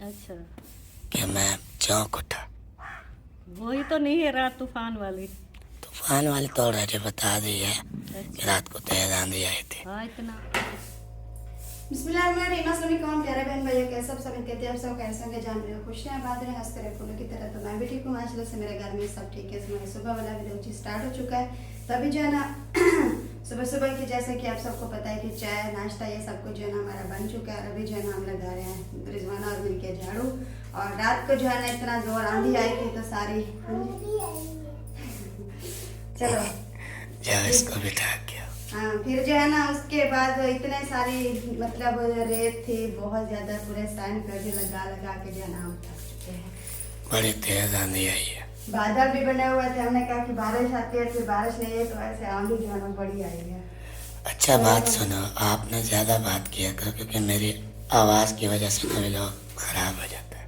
अच्छा, कि मैं चौंक उठा। वही तो नहीं है रात तूफान वाली। तूफान वाली तो ऑलरेडी बता दी है कि अच्छा, रात को तेज आंधी आई थी। हाँ इतना। बिस्मिल्लाहिर्रहमानिर्रहीम। प्यारे बहन भाइयों के सब कहते हैं, सब कैसे होंगे, जान रहे हो, खुश हैं, आबाद रहे, हंसते रहे फूलों की तरह। तो मैं भी ठीक हूँ माशाल्लाह से, मेरे घर में सब ठीक है। इसमें सुबह वाला वीडियो स्टार्ट हो चुका है। तभी जो है ना सुबह सुबह की, जैसे कि आप सबको पता है कि चाय नाश्ता ये सब कुछ जो है ना हमारा बन चुका है। अभी जो है ना हम लगा रहे हैं रिजवाना और मिलके झाड़ू। और रात को जो है ना इतना जोर आंधी आई थी तो सारी चलो जब इसको बिठा के हाँ, फिर जो है ना उसके बाद इतने सारी मतलब रेत थी बहुत ज्यादा, पूरे स्टैंड कर लगा लगा के जो है ना हम थक चुके हैं। बड़ी तेज आंधी आई है। बादल भी बने हुए थे, हमने कहा कि बारिश आती है, फिर बारिश नहीं है, तो ऐसे आंधी जो है ना बड़ी आई है। अच्छा बात सुनो, आपने ज्यादा बात किया करो क्योंकि मेरी आवाज की वजह से कभी लोग खराब हो जाता है।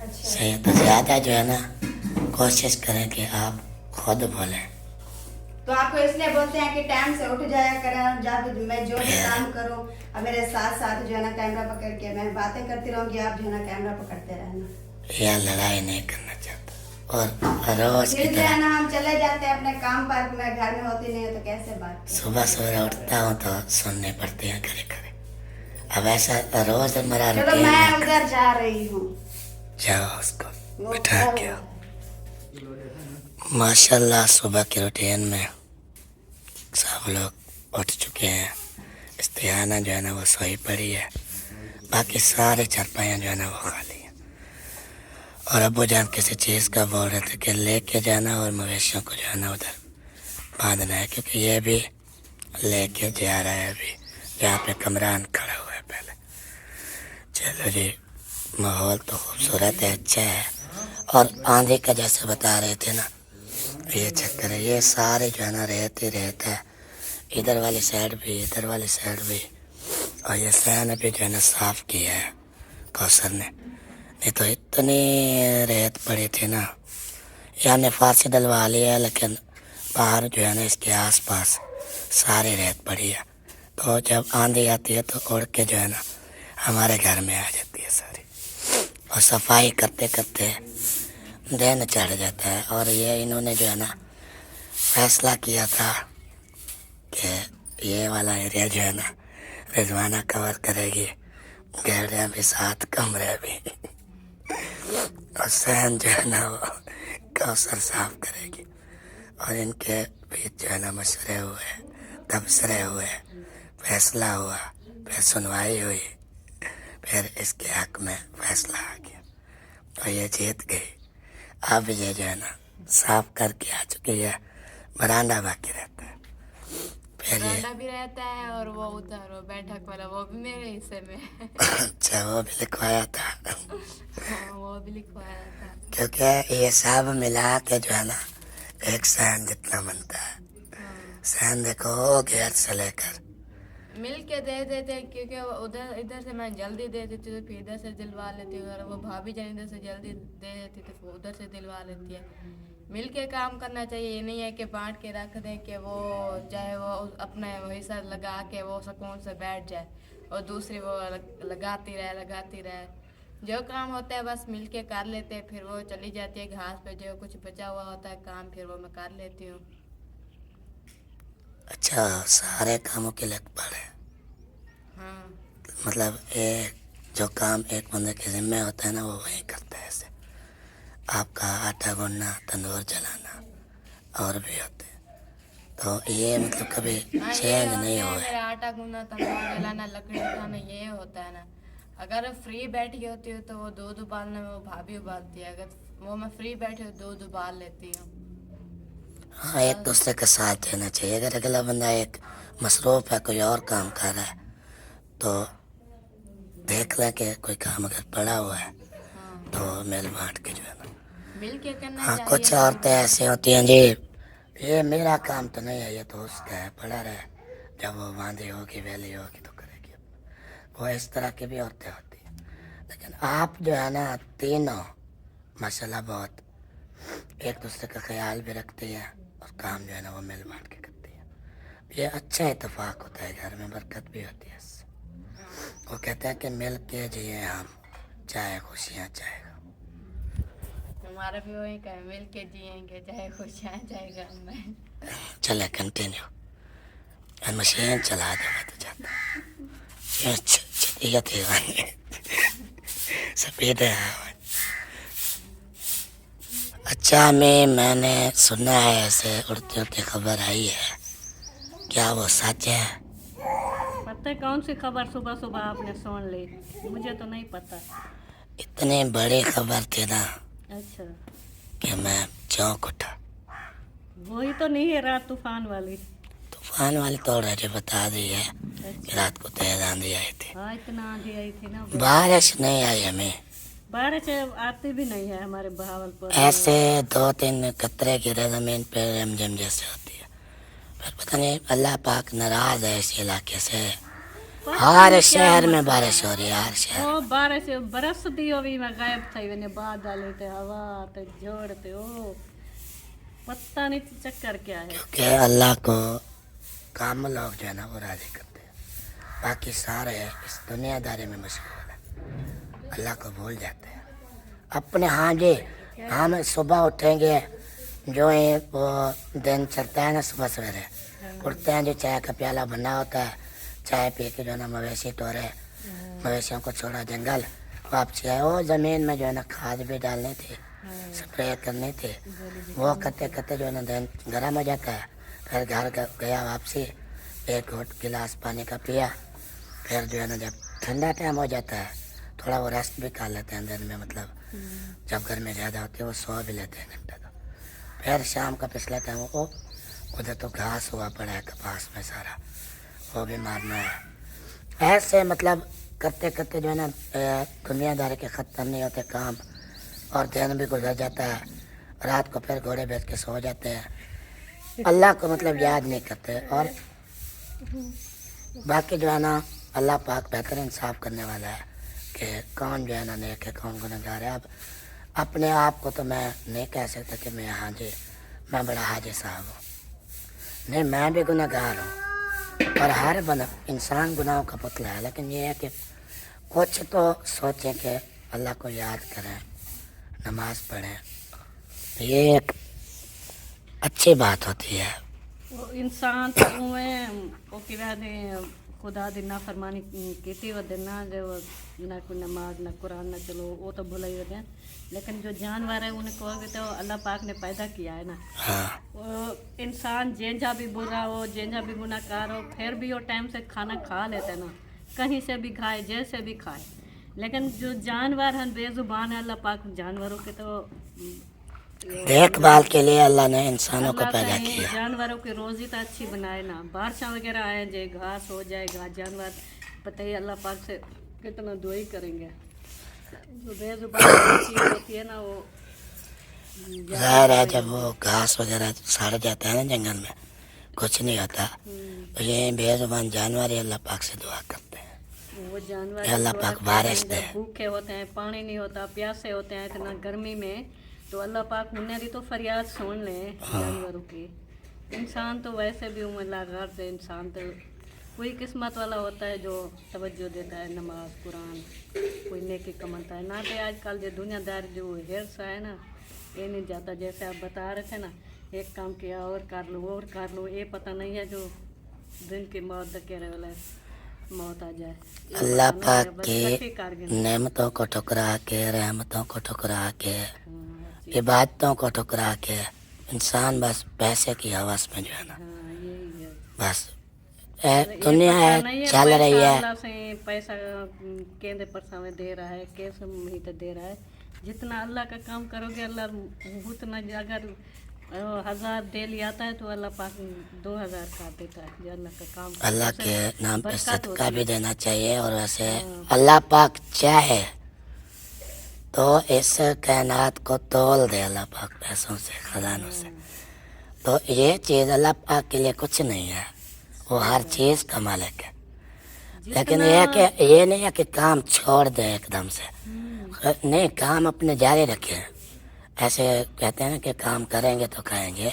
अच्छा, सही है, तो ज्यादा जो है ना कोशिश करें कि आप खुद बोलें। तो आपको इसलिए बोलते हैं कि टाइम से उठ जाया करें, जब मैं जो भी काम करूं अब मेरे साथ साथ जो है ना कैमरा पकड़ के मैं बातें करती रहूंगी, आप जो है ना कैमरा पकड़ते रहना। या लड़ाई नहीं करना चाहता। और रोज की फिर जो है तरह ना हम चले जाते हैं अपने काम पर, मैं घर में होती नहीं है तो कैसे बात करें? सुबह सवेरे उठता हूँ तो सुनने पड़ती है खड़े खड़े। अब ऐसा रोज मेरा चलो रूटीन मैं है। उधर जा रही हूँ। जाओ उसको वो बिठा खड़ा के हुआ आओ। है। माशाल्लाह सुबह की रूटीन में सब लोग उठ चुके हैं। इस्तिहाना जो है ना वो सोई पड़ी है, बाकी सारे चारपाइयाँ जो है ना वो खाली हैं। और अब्बू जान किसी चीज़ का बोल रहे थे कि लेके जाना और मवेशियों को जो है ना उधर बांधना है, क्योंकि ये भी लेके जा रहा है अभी जहाँ पे कमरान खड़ा हुआ है पहले। चलो जी, माहौल तो खूबसूरत है, अच्छा है। और आंधी का जैसे बता रहे थे ना, ये चक्कर है, ये सारे जो है ना रेत ही रेत है, इधर वाली साइड भी इधर वाली साइड भी। और ये सहन भी जो है ना साफ किया है कौसर ने, नहीं तो इतनी रेत पड़ी थी ना। यानी फारसी डलवा ली है लेकिन बाहर जो है ना इसके आसपास सारी रेत पड़ी है। तो जब आंधी आती है तो उड़ के जो है ना हमारे घर में आ जाती है सारी। और सफाई करते करते दिन चढ़ जाता है। और ये इन्होंने जो है ना फैसला किया था कि ये वाला एरिया जो है ना रिजवाना कवर करेगी, गैलरियाँ भी साथ, कमरे भी। और सहन जो है ना वो कौसर साफ करेगी। और इनके बीच जो है ना मशवरे हुए, तबसरे हुए, फैसला हुआ, फिर सुनवाई हुई, फिर इसके हक में फैसला आ गया और ये जीत गई। अब ये जो है ना साफ करके आ चुकी है, बरामदा बाकी रहता है। फिर ये बरामदा भी रहता है और वो उधर वो बैठक वाला वो भी मेरे हिस्से में है। अच्छा वो भी लिखवाया था हाँ, वो भी लिखवाया था। क्योंकि ये सब मिला के जो है ना एक सहन जितना बनता है। हाँ, सहन देखो गेट से लेकर मिल के दे देते हैं, क्योंकि वो उधर इधर से मैं जल्दी दे देती हूँ तो फिर इधर से दिलवा लेती हूँ, और वो भाभी जान इधर से जल्दी दे देती तो फिर उधर से दिलवा लेती है। मिल के काम करना चाहिए, ये नहीं है कि बांट के रख दें कि वो चाहे वो अपने हिस्सा लगा के वो सुकून से बैठ जाए और दूसरी वो लगाती रहे। जो काम होता है बस मिल के कर लेते हैं, फिर वो चली जाती है घास पे, जो कुछ बचा हुआ होता है काम फिर वो मैं कर लेती हूँ। अच्छा सारे कामों के लिए पड़े, हाँ, मतलब एक जो काम एक बंदे के जिम्मे होता है ना वो वही करता है। ऐसे आपका आटा गूंदना, तंदूर जलाना और भी होते हैं। तो ये मतलब कभी हाँ, ये चेंज होते नहीं हैं हुए। मेरा आटा गूंदना, तंदूर जलाना, लकड़ी उठाना, ये होता है ना। अगर फ्री बैठी होती हूँ तो वो दूध उबालने में वो भाभी उबालती है, अगर वो मैं फ्री बैठी हूँ दूध उबाल लेती हूँ। हाँ एक दूसरे का साथ देना चाहिए। अगर अगला बंदा एक मसरूफ है, कोई और काम कर रहा है, तो देख लें कि कोई काम अगर पड़ा हुआ है हाँ, तो मिल बांट के जो है ना। मिल के करना हाँ चाहिए कुछ काम। औरतें ऐसी होती हैं जी, ये मेरा काम तो नहीं है, ये तो उसका है, पड़ा रहे, जब वो बांधी होगी वैली होगी तो करेगी। वो इस तरह की भी औरतें होती हैं। लेकिन आप जो है ना तीनों माशाल्लाह बहुत एक दूसरे का ख्याल भी रखती है और काम जो है ना वो मिल बांट के करती है। ये अच्छा इत्तेफाक होता है, घर में बरकत भी होती है इससे। वो कहते हैं कि मिल के जिए हम चाहे खुशियाँ चाहे गम। हमारा भी वही का है, मिल के जिएंगे चाहे खुशियाँ चाहे गम में। चले कंटिन्यू। मशीन चला दे मैं तो जाता सफेद है। अच्छा मैंने सुना है ऐसे उड़ती उड़ती खबर आई है, क्या वो सच है? पता है कौन सी खबर सुबह सुबह आपने सुन ली? मुझे तो नहीं पता। इतनी बड़ी खबर थी ना अच्छा, कि मैं चौंक उठा। वही तो नहीं है रात तूफान वाली? तूफान वाली तो ऑलरेडी बता दी है कि रात को तेज आंधी आई थी। हाँ, इतना आंधी आई थी ना। बारिश नहीं आई हमें, बारिश आती भी नहीं है हमारे बहावलपुर में। ऐसे 2-3 कतरे गिरे जमीन पे रिमझिम जैसे होती है। फिर पता नहीं अल्लाह पाक नाराज है इस इलाके से। हर शहर में बारिश हो रही है, हर शहर। ओ बारिश बरस दी भी में गायब थी वने बादल ते हवा ते जोड़ ते ओ पता नहीं चक्कर क्या है। क्योंकि अल्लाह को काम लोग जो है ना वो राजी करते हैं, बाकी सारे इस दुनियादारी में मशगूल है, अल्लाह को भूल जाते हैं अपने। हाँ जी, हम सुबह उठेंगे जो ही वो दिन चलता है ना, सुबह सवेरे उठते हैं जो चाय का प्याला बना होता है, चाय पी के जो है ना मवेशी तोड़े, मवेशियों को छोड़ा जंगल, वापसी आए। वो ज़मीन में जो है ना खाद भी डालनी थी, स्प्रे करनी थी, वो करते करते जो है ना दिन गर्म हो जाता है। फिर घर गया वापसी, एक घूंट गिलास पानी का पिया, फिर जो है ना जब ठंडा टाइम हो जाता है थोड़ा वो रेस्ट भी कर लेते हैं दिन में, मतलब जब गर्मी ज़्यादा होती है वो सो भी लेते हैं घंटे। तो फिर शाम का पिछला टाइम वो उधर तो घास हुआ पड़ा है कपास में सारा, वो भी मारना है। ऐसे मतलब करते करते जो है ना दुनियादारी के ख़त्म नहीं होते काम, और दिन भी गुजर जाता है। रात को फिर घोड़े बेच के सो जाते हैं, अल्लाह को मतलब याद नहीं करते। और बाकी जो है ना अल्लाह पाक बेहतर इंसाफ करने वाला है कि कौन जो है ना नेक है कौन गुनहगार है। अब अपने आप को तो मैं नहीं कह सकता कि मैं हाजी, मैं बड़ा हाजी साहब हूँ, नहीं, मैं भी गुनहगार हूँ और हर इंसान गुनाहों का पुतला है। लेकिन ये है कि कुछ तो सोचें कि अल्लाह को याद करें, नमाज पढ़ें, ये एक अच्छी बात होती है। वो इंसान तो वो किया दे खुदा दी नाफरमानी की वो दिन ना जो ना कोई नमाज ना कुरान ना, चलो वो तो भुला ही होते हैं। लेकिन जो जानवर है उन्हें कहोगे तो अल्लाह पाक ने पैदा किया है ना। हाँ। वो इंसान जेंजा भी बुरा हो, जेंजा भी गुनाहगार हो, फिर भी वो टाइम से खाना खा लेते हैं ना, कहीं से भी खाए जैसे भी खाए। लेकिन जो जानवर हैं बेजुबान है, अल्लाह पाक जानवरों के तो देखभाल के लिए अल्लाह ने इंसानों को पैदा किया। जानवरों की रोजी तो अच्छी बनाए ना, बारिशा वगैरह आए जे घास हो जाएगा, जानवर पता ही अल्लाह पाक से कितना दुआई करेंगे। जो बेजुबान चीज होती है ना वो ज़ाहिर है जब वो घास वगैरह सड़ जाता है ना जंगल में, कुछ नहीं होता, तो ये बेजुबान जानवर ही अल्लाह पाक से दुआ करते हैं, वो जानवर अल्लाह पाक बारिश दे। भूखे होते हैं, पानी नहीं होता, प्यासे होते हैं इतना गर्मी में, तो अल्लाह पाक उन्हें भी तो फरियाद सुन ले जानवरों की। इंसान तो वैसे भी उम्र लागार से इंसान तो कोई किस्मत वाला होता है जो तवज्जो देता है, नमाज कुरान कोई नेकी कमाता है ना। तो आजकल जो दुनियादार जो हिरसा है ना, ये नहीं जाता। जैसे आप बता रहे थे ना, एक काम किया और कर लो, ये पता नहीं है जो दिन की मौत धकेरे वाला मौत आ जाए। अल्लाह पाक की नेमतों को ठुकरा के, रहमतों को ठुकरा के, इबादतों को ठुकरा के इंसान बस पैसे की हवस में जो है ना, बस दुनिया है चल रही है। पैसा केंद्र परसा में दे रहा है, कैसे ही तो दे रहा है। जितना अल्लाह का काम करोगे अल्लाह उतना, अगर 1000 दे लिया आता है तो अल्लाह पाक 2000 का देता है। जो अल्लाह का काम अल्लाह के नाम पे सदका भी देना चाहिए। और वैसे अल्लाह पाक चाहे तो इस कायनात को तोल दे अल्लाह पाक पैसों से, खजानों से। तो ये चीज़ अल्लाह पाक के लिए कुछ नहीं है, वो हर चीज़ का मालिक है। लेकिन ये नहीं है कि काम छोड़ दे एकदम से, नहीं, काम अपने जारी रखें। ऐसे कहते हैं ना कि काम करेंगे तो खाएंगे।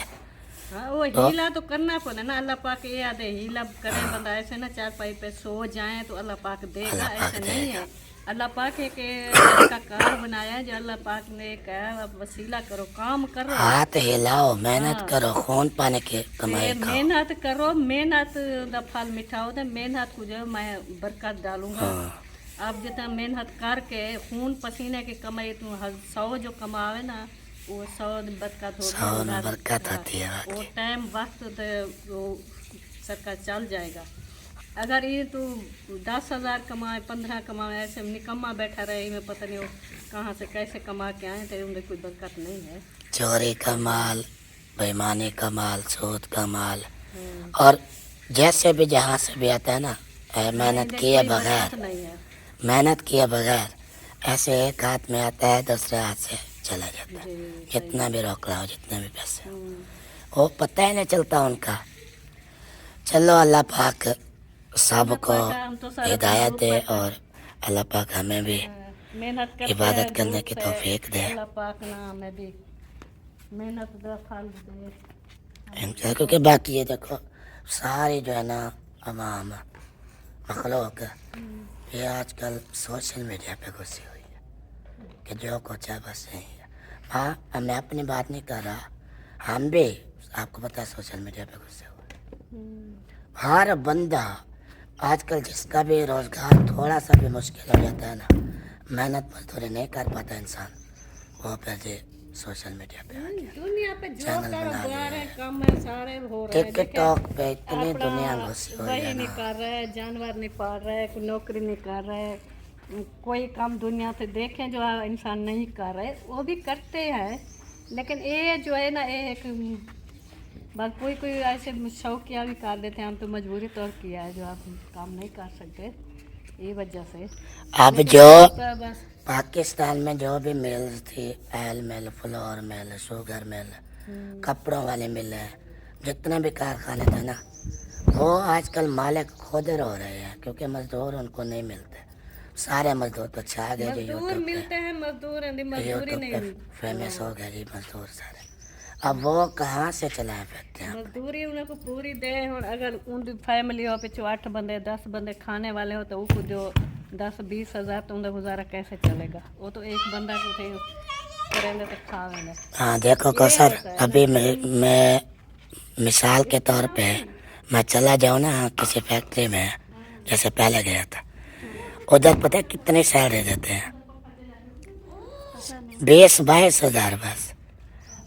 हाँ, वो हीला तो करना पड़े ना। अल्लाह पाक याद है हीला करे बंदा, ऐसे ना चारपाई पे सो जाए तो अल्लाह पाक देगा, ऐसे नहीं है। अल्लाह पाक एक ऐसा कार बनाया है जो अल्लाह पाक ने कहा अब वसीला करो, काम करो, हाथ हिलाओ, मेहनत हाँ। करो, खून पानी की ते कमाई खाओ। मेहनत करो, मेहनत का फल मीठा होता है, मेहनत को जो है मैं बरकत डालूंगा। हाँ। आप जितना मेहनत करके खून पसीने की कमाई तुम 100 जो कमावे ना वो 100 बरकत होगी। 100 में बरकत आती है वो वाकई। टाइम वक्त तो वो सरकार चल जाएगा। अगर ये तू 10,000 कमाए 15 कमाए ऐसे निकम्मा बैठा रहे में पता नहीं वो कहाँ से कैसे कमा के आए तो उनमें कोई बरकत नहीं है। चोरी का माल, बेईमानी का माल, सूद का माल, हम्म। और जैसे भी जहाँ से भी आता है ना, मेहनत नहीं, किए कोई बगैर, बरकत नहीं है। मेहनत किए बगैर ऐसे एक हाथ में आता है दूसरे हाथ से चला जाता है। जी, जितना भी रोक लाओ, जितने भी पैसे हो, हम्म। वो पता ही नहीं चलता उनका। चलो अल्लाह पाक सबको हम तो सारा हिदायत दिन दे धूप पर- और अल्लाह पाक हमें भी मेहनत करते इबादत हैं, करने धूप की से, तौफीक दे। अल्लाह पाक ना हमें भी मेहनत का फल दे। क्योंकि बाकी ये देखो सारी जो है ना अवाम मखलूक ये आजकल सोशल मीडिया पे घुसी हुई है कि जो कुछ है बस यही है। हाँ, मैं अपनी बात नहीं कर रहा, हम भी आपको पता है सोशल मीडिया पे घुसे हुए हैं। हर बंदा आजकल जिसका भी रोजगार थोड़ा सा भी मुश्किल हो जाता है ना, मेहनत मजदूरी नहीं कर पाता इंसान, वो फिर जी सोशल मीडिया पे आ गया। दुनिया पे जो चैनल बना कारोबार लिए है कम है सारे हो रहे हैं। टिकटॉक पे इतनी अपना दुनिया घुसी हुई वही है नहीं ना। कर रहे, जानवर नहीं पाल रहे, कोई नौकरी नहीं कर रहे, कोई काम दुनिया से देखें जो इंसान नहीं कर रहे वो भी करते हैं। लेकिन ये जो है ना ये एक बस कोई कोई ऐसे शौकिया भी कर देते हैं। हम तो मजबूरी तौर किया है जो आप काम नहीं कर सकते ये वजह से। अब लेकिन जो बस पाकिस्तान में जो भी मिल्स थी, ऑयल मिल, फ्लोर मिल, शुगर मिल, कपड़ों वाले मिल है, जितने भी कारखाने थे ना, वो आजकल मालिक खुद रो रहे हैं क्योंकि मजदूर उनको नहीं मिलते। सारे मजदूर तो छा गए जी मजदूर यूट्यूब मिलते हैं, मजदूर मजदूरी यूट्यूब नहीं पे मिलती। फेमस हो गए जी मजदूर सारे। अब वो कहाँ से चलाए फैक्ट्रियाँ? मजदूरी उनको पूरी दे। और अगर उन फैमिली हो पिछू 8 बंदे 10 बंदे खाने वाले हो तो उनको जो 10-20 हज़ार तो उनका गुजारा कैसे चलेगा? वो तो एक बंदा को थे करेंगे तो खावेंगे। हाँ देखो कौसर, अभी मैं मिसाल के तौर पे मैं चला जाऊँ ना किसी फैक्ट्री में, जैसे पहले गया था, उधर पता है कितने सैलरी देते हैं? 20-22 हज़ार बस।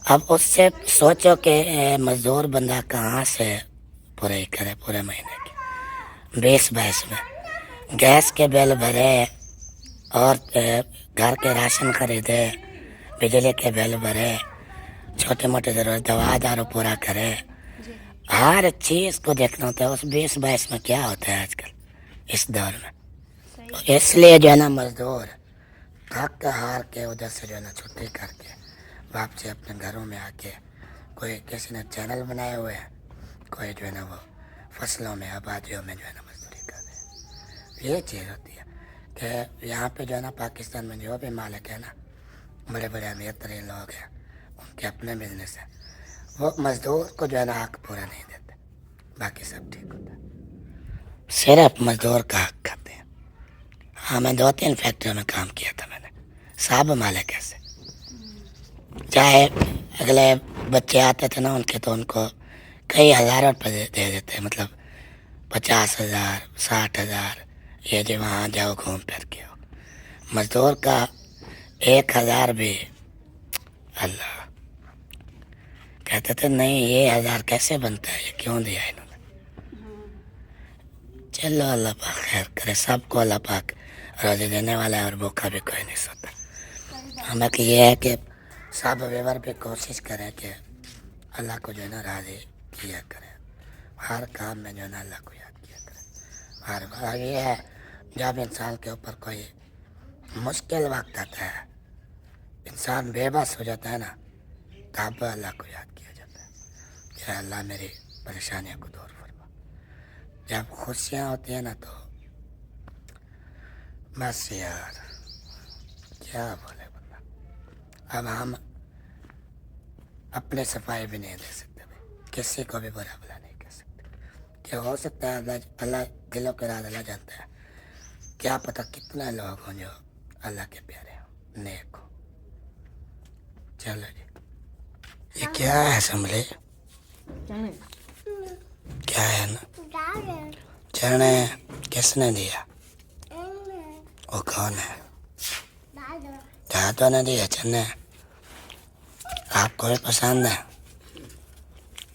अब उससे सोचो कि मजदूर बंदा कहाँ से पूरे करे पूरे महीने की 20-22 में गैस के बिल भरे और घर के राशन खरीदे, बिजली के बिल भरे, छोटे मोटे ज़रूरत दवा दारू पूरा करे, हर चीज़ को देखना होता है। उस 20-22 में क्या होता है आजकल इस दौर में? तो इसलिए जो है ना मजदूर थक हार के उधर से जो है ना छुट्टी करके वापसी अपने घरों में आके, कोई किसी ने चैनल बनाए हुए हैं, कोई जो है ना वो फसलों में आबादियों में जो है ना मजदूरी कर रहे हैं। ये चीज़ होती है कि यहाँ पे जो है ना पाकिस्तान में जो भी मालिक है ना, बड़े बड़े अमीर तरीन लोग हैं, उनके अपने बिजनेस है, वो मजदूर को जो है ना हक पूरा नहीं देते, बाकी सब ठीक होता है, सिर्फ मजदूर का हक खाते हैं। हाँ, मैं 2-3 फैक्ट्रियों में काम किया था मैंने, सब मालिक ऐसे, चाहे अगले बच्चे आते थे ना उनके तो उनको कई हज़ार रुपये दे देते, मतलब 50,000 60,000, ये जो वहाँ जाओ घूम फिर के हो। मजदूर का 1,000 भी अल्लाह कहते थे नहीं ये 1,000 कैसे बनता है, ये क्यों दिया इन्होंने? चलो अल्लाह पाक खैर करे, सबको अल्लाह पाक रोज़ी देने वाला है और भूखा भी कोई नहीं सोता। हमें कि ये है कि सब व्यवहार पे कोशिश करें कि अल्लाह को जो है ना राज़ी किया करें, हर काम में जो है ना अल्लाह को याद किया करें। हर बार ये है जब इंसान के ऊपर कोई मुश्किल वक्त आता है, इंसान बेबस हो जाता है ना, तब अल्लाह को याद किया जाता है कि अल्लाह मेरी परेशानियों को दूर फरमा। जब खुशियाँ होती हैं ना तो बस यार क्या बोले बंदा। अब हम अपने सफाई भी नहीं दे सकते भाई, किसी को भी बुरा भला नहीं कह सकते। क्या हो सकता है अल्लाह दिलों के राज अल्लाह जानता है। क्या पता कितना लोग हों जो अल्लाह के प्यारे हों, नेक हो। चलो जी, ये क्या है समले? जाने क्या है ना? चने किसने दिया? वो कौन है? दादो ने दिया चने। आपको भी पसंद है?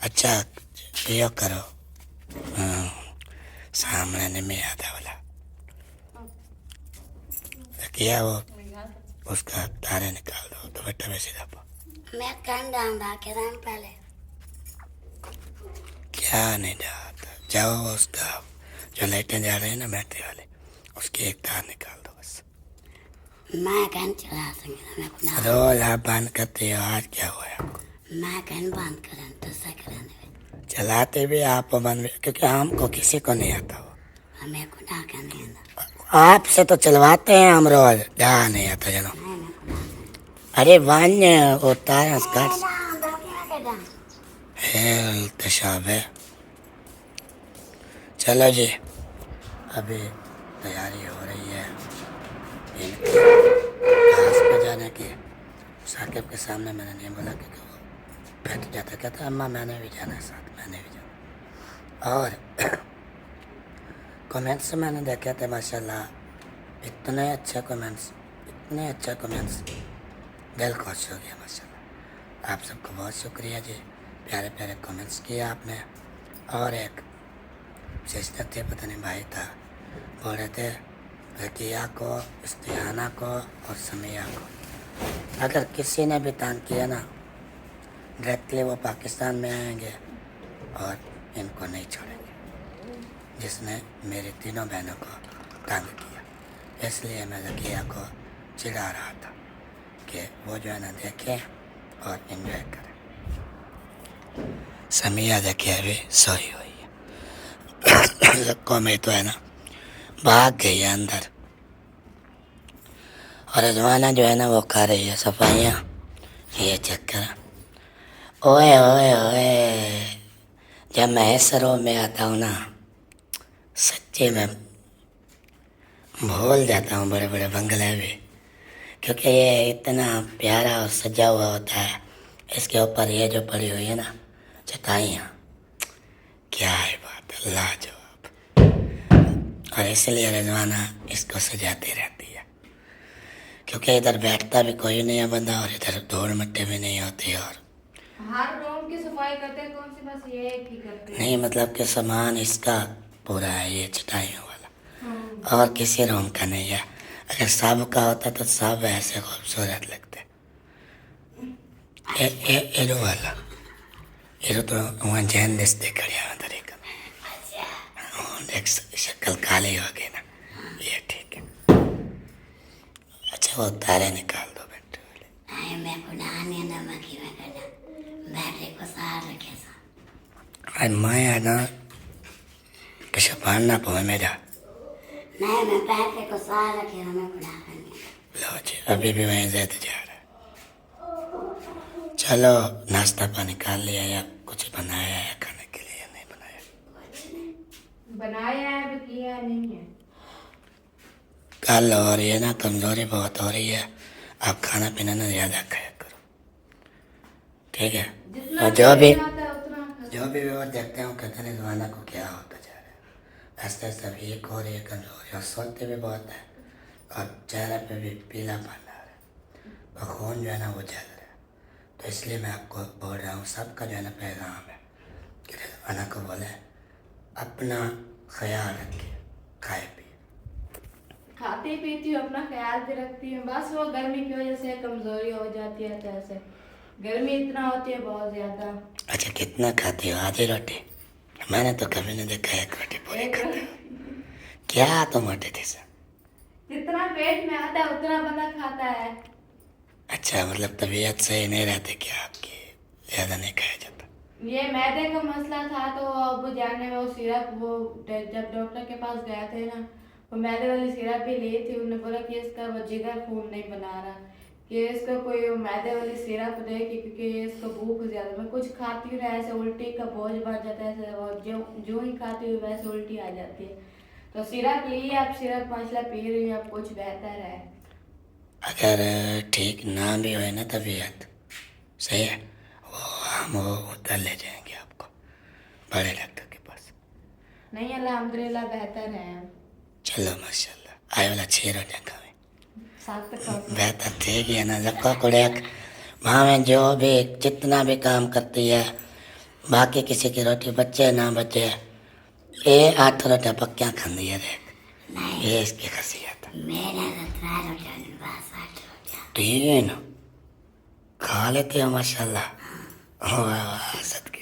अच्छा पियो करो। सामने नहीं में आता वाला किया वो उसका तारे निकाल दो तो बेटा वैसे दबो। मैं कन डालूंगा किरण पहले। क्या नहीं डालता? जाओ उसका जो लाइटें जा रही है ना बैटरी वाले, उसकी एक तार निकाल दो बस। मैं कन चला सकता मैं खुदा। रोज आप बंद करते हो, आज क्या हुआ आपको? मैं कन बंद करें तो से कराने चलाते भी आप बंद भी, क्योंकि हमको किसी को नहीं आता वो। हमें खुदा का नहीं आता। आपसे तो चलवाते हैं हम रोज, जा नहीं आता जनो। नहीं मैं खुदा अरे वान्य वो तार स्कर्ट का हेल्थ शाबे। चलो जी, अभी तैयारी हो रही है घास पे जाने की। साकिब के सामने मैंने नहीं बोला क्योंकि वो बैठ जाता, कहता अम्मा मैंने भी जाना है साथ, मैंने भी जाना। और कमेंट्स मैंने देखे थे माशाल्लाह, इतने अच्छे कमेंट्स, इतने अच्छे कमेंट्स, दिल खुश हो गया माशाल्लाह। आप सबको बहुत शुक्रिया जी, प्यारे प्यारे कमेंट्स किए आपने। और एक सिस्टर थे, पता नहीं भाई था, बोल रहे थे रकिया को, इस्तिहाना को और समिया को अगर किसी ने भी तंग किया ना, डायरेक्टली वो पाकिस्तान में आएंगे और इनको नहीं छोड़ेंगे। जिसने मेरी तीनों बहनों को तंग किया, इसलिए मैं रकिया को चिढ़ा रहा था कि वो जो है ना देखें और एंजॉय करें। समिया देखिए अभी सोई हुई है। लक्को में तो है ना भाग गई है अंदर, और रजवाना जो है ना वो कर रही है सफाइयाँ। ये चक्कर, ओए ओए ओए, जब मैं इस रो में आता हूँ ना, सच्ची में भूल जाता हूँ बड़े बड़े बंगले भी, क्योंकि ये इतना प्यारा और सजा हुआ होता है। इसके ऊपर ये जो पड़ी हुई है ना चटाइयाँ, क्या है बात है, लाजवाब। और इसलिए रजवाना इसको सजाती रहती है, क्योंकि इधर बैठता भी कोई नहीं है बंदा और इधर धूल मिट्टी भी नहीं होती। और हर रूम की सफाई करते हैं, कौन सी बस ये एक ही करते हैं? नहीं मतलब कि सामान इसका पूरा है, ये चटाइयों वाला, और किसी रूम का नहीं है। अगर सब का होता तो सब ऐसे खूबसूरत लगते। एरो वाला एरो तो वहाँ जैन दिसते कड़िया तरीका देख, शक्ल काली हो गई ना, ये ठीक है। अच्छा वो तारे निकाल दो बैटरी वाले। नहीं मैं खुदा नहीं नमक ही मैं करना बैटरी को सार रखे सा। आज मैं है ना किसी पालना पावे मेरा। नहीं मैं बैटरी को सार रखे हमें खुदा करने। लो जी, अभी भी वहीं ज़्यादा जा रहा है। चलो नाश्ता पानी कर लिया या कुछ बनाया है खाने के लिए? नहीं बनाया। बनाया है भी किया नहीं है। कल हो रही है ना, कमजोरी बहुत हो रही है, आप खाना पीना ना ज़्यादा खाया करो, ठीक है? और जो भी और देखते हो कहते हैं जमाना को क्या होता जा रहा है, आस्ते आस्ते वीक हो रही है, कमजोरी, और सोते भी बहुत है, और चेहरे पे भी पीलापन आ रहा है, और खून जो है ना वो जल रहा है। तो इसलिए मैं आपको बोल रहा हूँ, सबका जो है ना पैगाम है कि जमाना को बोले अपना ख्याल रखिए, खाए पिए। खाती पीती हूँ, अपना ख्याल भी रखती हूँ, बस वो गर्मी की वजह से कमजोरी हो जाती है। तो ऐसे गर्मी इतना होती है बहुत ज्यादा। अच्छा कितना खाती हो? आधी रोटी? मैंने तो कभी नहीं देखा एक रोटी पूरी खाते हो। क्या तो मोटे थे सर? जितना पेट में आता है उतना बंदा खाता है। अच्छा मतलब तबीयत सही नहीं रहती क्या आपकी, ज़्यादा नहीं खाया जाता? ये मैदे का मसला था, तो अब जाने वो सिरप, वो जब डॉक्टर के पास गए थे ना, वो मैदे वाली सिरप भी ली थी। उन्होंने बोला कि इसका वो जिगर खून नहीं बना रहा, कि इसको कोई मैदे वाली सिरप दे, क्योंकि इसको भूख ज़्यादा, मैं कुछ खाती हूँ ना ऐसे उल्टी का बोझ बढ़ जाता है ऐसे, और जो ही खाती हूँ वैसे उल्टी आ जाती है। तो सिरप लिए, आप सिरप 5 पी रही हैं, अब कुछ बेहतर है? अगर ठीक ना भी हो ना तबीयत, सही है, हम वो उधर ले जाएंगे आपको, बड़े डॉक्टर के पास। नहीं, अल्हम्दुलिल्लाह बेहतर है। चलो माशाल्लाह, आए वाला 6 रोटियाँ खावे, साथ तक खाओ। बेहतर ठीक है ना। जब कुड़ेक वहाँ में जो भी जितना भी काम करती है, बाकी किसी की रोटी बचे ना बचे, ये 8 रोटियाँ पक्कियाँ खाती है देख, ये इसकी खासियत है। मेरा तो 3 रोटियां बस 8 रोटियां। 3 खा लेते हो माशाल्लाह। वाह वाह, सदके